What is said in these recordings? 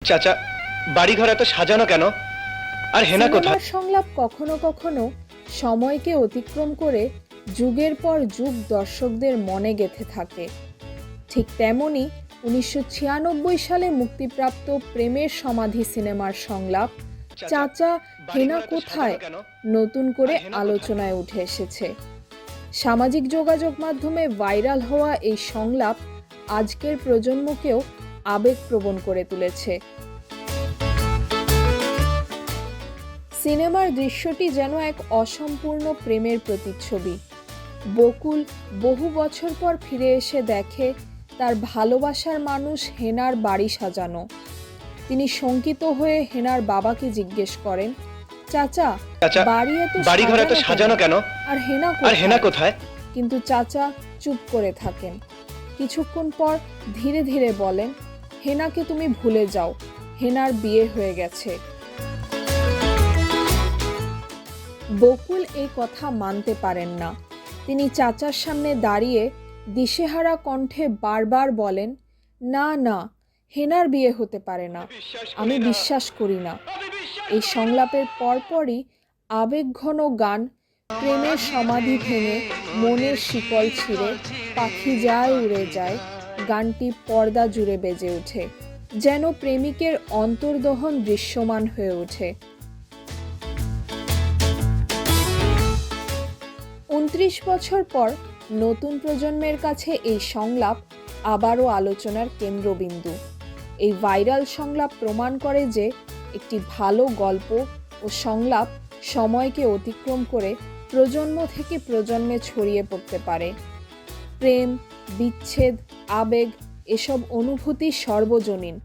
চাচা, বাড়িঘর এত সাজানো কেন? আর হেনা কোথায়? সিনেমার সংলাপ কখনো কখনো সময়কে অতিক্রম করে যুগের পর যুগ দর্শকদের মনে গেঁথে থাকে। ঠিক তেমনি 1996 সালে মুক্তিপ্রাপ্ত প্রেমের সমাধি সিনেমার সংলাপ চাচা হেনা কোথায় নতুন করে আলোচনায় উঠে এসেছে। সামাজিক যোগাযোগ মাধ্যমে ভাইরাল হওয়া এই সংলাপ আজকের প্রজন্মকেও আবেগপ্রবণ করে তুলেছে। সিনেমার দৃশ্যটি যেন এক অসম্পূর্ণ প্রেমের প্রতিচ্ছবি। বকুল বহু বছর পর ফিরে এসে দেখে তার ভালোবাসার মানুষ হেনার বাড়ি সাজানো। তিনি শঙ্কিত হয়ে হেনার বাবাকে জিজ্ঞেস করেন, চাচা, বাড়িঘর এত সাজানো কেন? আর হেনা কোথায়? কিন্তু চাচা চুপ করে থাকেন। কিছুক্ষণ পর ধীরে ধীরে বলেন, হেনাকে তুমি ভুলে যাও, হেনার বিয়ে হয়ে গেছে। বকুল এই কথা মানতে পারেন না। তিনি চাচার সামনে দাঁড়িয়ে দিশেহারা কণ্ঠে বারবার বলেন, না না, হেনার বিয়ে হতে পারে না, আমি বিশ্বাস করি না। এই সংলাপের পরপরই আবেগঘন গান প্রেমের সমাধি ভেঙে মনের শিকল ছিঁড়ে পাখি যায় উড়ে যায় গানটি পর্দা জুড়ে বেজে ওঠে, যেন প্রেমিকের অন্তর্দহন দৃশ্যমান হয়ে ওঠে। 29 বছর পর নতুন প্রজন্মের কাছে এই সংলাপ আবারও আলোচনার কেন্দ্রবিন্দু। এই ভাইরাল সংলাপ প্রমাণ করে যে একটি ভালো গল্প ও সংলাপ সময়কে অতিক্রম করে প্রজন্ম থেকে প্রজন্মে ছড়িয়ে পড়তে পারে। প্রেম, বিচ্ছেদ, আবেগ এসব অনুভূতি সর্বজনীন,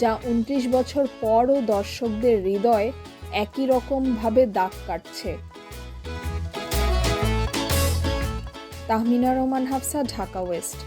যা 29 বছর পরও দর্শকদের হৃদয়ে একই রকমভাবে দাগ কাটছে। তাহমিনা রহমান হাফসা, ঢাকা ওয়েস্ট।